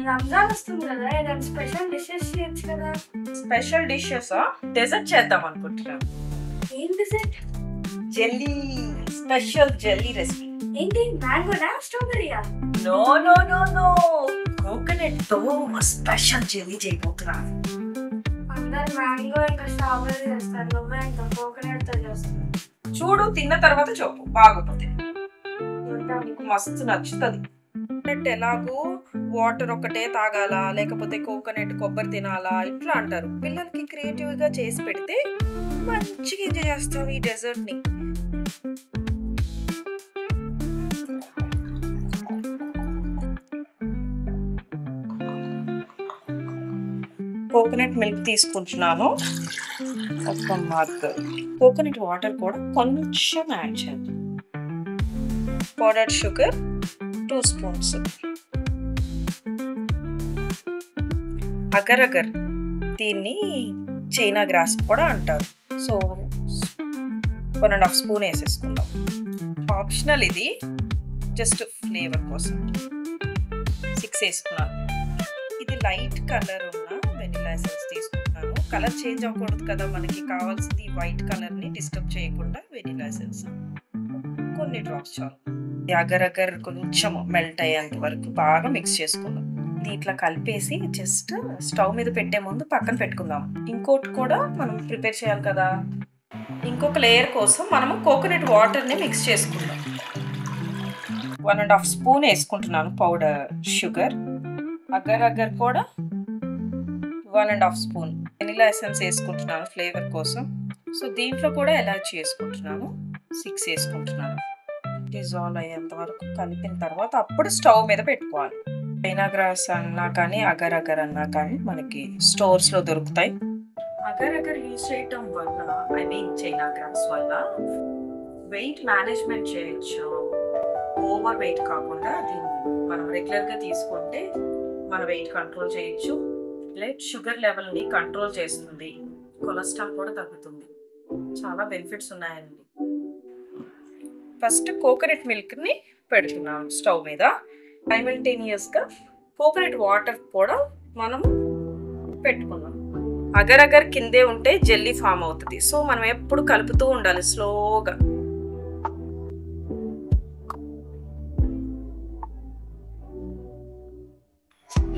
రంజాన్ వస్తుంది కదా, ఏదైనా స్పెషల్ డిషెస్ చేయొచ్చు కదా. స్పెషల్ డిషెస్ డెజర్ట్ చేద్దాం అనుకుంటున్నాం. ఏం dessert? Jelly, special jelly recipe. ఏంటి, మ్యాంగోనా స్ట్రాబెరీయా? No no no no, coconut తో స్పెషల్ జెల్లీ చేయబోతున్నా. అందరు మ్యాంగో ఇంకా స్ట్రాబెరీ చేస్తారు, నువ్వే ఇంకా కోకోనట్ తో చేస్తావు. చూడు, తిన్న తర్వాత చెప్పు బాగుంటుంది. నీకు మస్తు నచ్చుతుంది. కోకోనట్ ఎలాగో వాటర్ ఒకటే తాగాలా, లేకపోతే కోకోనట్ కొబ్బరి తినాలా ఇట్లా అంటారు. పిల్లలకి క్రియేటివ్ గా చేసి పెడితే మంచిగా ఎంజాయ్ చేస్తాం ఈ డెజర్ట్ ని. కోకోనట్ మిల్క్ తీసుకుంటున్నాను ఒక మగ్. కోకోనట్ వాటర్ కూడా కొంచెం యాడ్ చేద్దాం. Powder sugar 2 spoons. Agar agar, దీన్ని చైనా గ్రాస్ కూడా అంటారు. సో 1.5 స్పూన్ వేసేసుకుందాం. ఆప్షనల్ ఇది, జస్ట్ ఫ్లేవర్ కోసం. 6 వేసుకున్నాను. ఇది లైట్ కలర్ ఉన్న వెనిలా ఎసెన్స్ తీసుకుంటున్నాను. కలర్ చేంజ్ అవ్వకూడదు కదా, మనకి కావాల్సింది వైట్ కలర్ని డిస్టర్బ్ చేయకుండా వెనిలా ఎసెన్స్ కొన్ని డ్రాప్స్ చాలు. అగర్ అగర్ కొంచెం మెల్ట్ అయ్యేంత వరకు బాగా మిక్స్ చేసుకుందాం. ఇట్లా కలిపేసి జస్ట్ స్టవ్ మీద పెట్టే ముందు పక్కన పెట్టుకుందాం. ఇంకోటి కూడా మనం ప్రిపేర్ చేయాలి కదా. ఇంకొక లేయర్ కోసం మనము కోకోనట్ వాటర్ని మిక్స్ చేసుకుందాం. 1.5 స్పూన్ వేసుకుంటున్నాను పౌడర్ షుగర్. అగర్ అగర్ కూడా 1.5 స్పూన్. వెనిలా ఎసెన్స్ వేసుకుంటున్నాను ఫ్లేవర్ కోసం. సో దీంట్లో కూడా ఎలాచీ వేసుకుంటున్నాను. 6 వేసుకుంటున్నాను. డిజాల్వ్ అయ్యేంత వరకు కలిపిన తర్వాత అప్పుడు స్టవ్ మీద పెట్టుకోవాలి. చైనా గ్రాస్ అన్నా కానీ అగర్ అగర్ అన్నా కానీ మనకి స్టోర్స్లో దొరుకుతాయి. అగర్ అగర్ యూజ్ చేయటం వల్ల, ఐ మీన్ చైనా గ్రాస్ వల్ల వెయిట్ మేనేజ్మెంట్ చేయొచ్చు. ఓవర్ వెయిట్ కాకుండా దీన్ని మనం రెగ్యులర్గా తీసుకుంటే మన వెయిట్ కంట్రోల్ చేయొచ్చు. బ్లడ్ షుగర్ లెవెల్ని కంట్రోల్ చేస్తుంది. కొలెస్ట్రాల్ కూడా తగ్గుతుంది. చాలా బెనిఫిట్స్ ఉన్నాయండి. ఫస్ట్ కోకోనట్ మిల్క్ని పెడుతున్నాను స్టవ్ మీద. సైమల్టేనియస్గా కోకోనట్ వాటర్ కూడా మనం పెట్టుకున్నాం. అగర్ అగర్ కిందే ఉంటే జెల్లీ ఫామ్ అవుతుంది. సో మనం ఎప్పుడు కలుపుతూ ఉండాలి స్లోగా.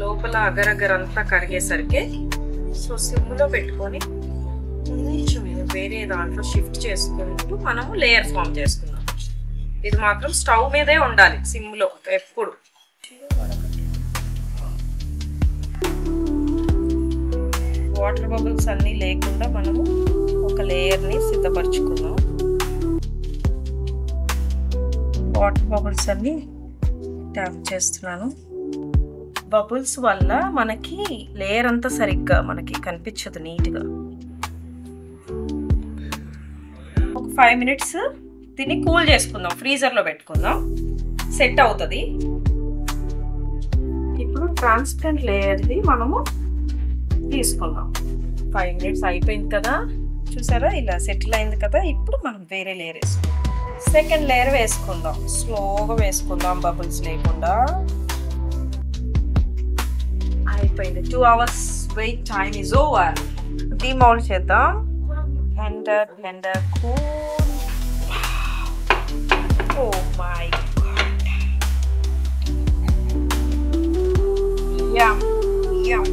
లోపల అగర్ అగర్ అంతా కరిగేసరికి సో సిమ్లో పెట్టుకొని కొంచెం వేరే దాంట్లో షిఫ్ట్ చేసుకుంటూ మనము లేయర్ ఫామ్ చేసుకుందాం. ఇది మాత్రం స్టవ్ మీదే ఉండాలి సిమ్లో ఎప్పుడు. వాటర్ బబుల్స్ అన్నీ లేకుండా మనము ఒక లేయర్ని సిద్ధపరచుకుందాం. వాటర్ బబుల్స్ అన్నీ ట్యాప్ చేస్తున్నాను. బబుల్స్ వల్ల మనకి లేయర్ అంతా సరిగ్గా మనకి కనిపించదు నీట్గా. ఒక 5 మినిట్స్ దీన్ని కూల్ చేసుకుందాం, ఫ్రీజర్లో పెట్టుకుందాం, సెట్ అవుతుంది. ఇప్పుడు ట్రాన్స్పరెంట్ లేయర్ది మనము తీసుకుందాం. 5 మినిట్స్ అయిపోయింది కదా, చూసారా ఇలా సెటిల్ అయింది కదా. ఇప్పుడు మనం వేరే లేయర్ వేసుకుందాం. సెకండ్ లేయర్ వేసుకుందాం. స్లోగా వేసుకుందాం, బబుల్స్ లేకుండా. అయిపోయింది. 2 hours wait time is over. Demould చేద్దాం. Blender cool. Oh my god. Yum, yum.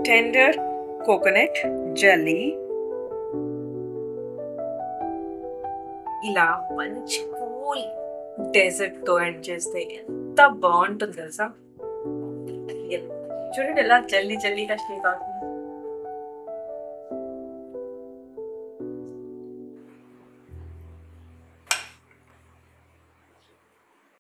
Tender coconut jelly. ఇలా మంచి కూల్ డెజర్ట్ తో ఎండ్ చేస్తే ఎంత బాగుంటుంది తెలుసా. చూడండి ఎలా జల్లీ జల్లీగా స్టే అవుతుంది.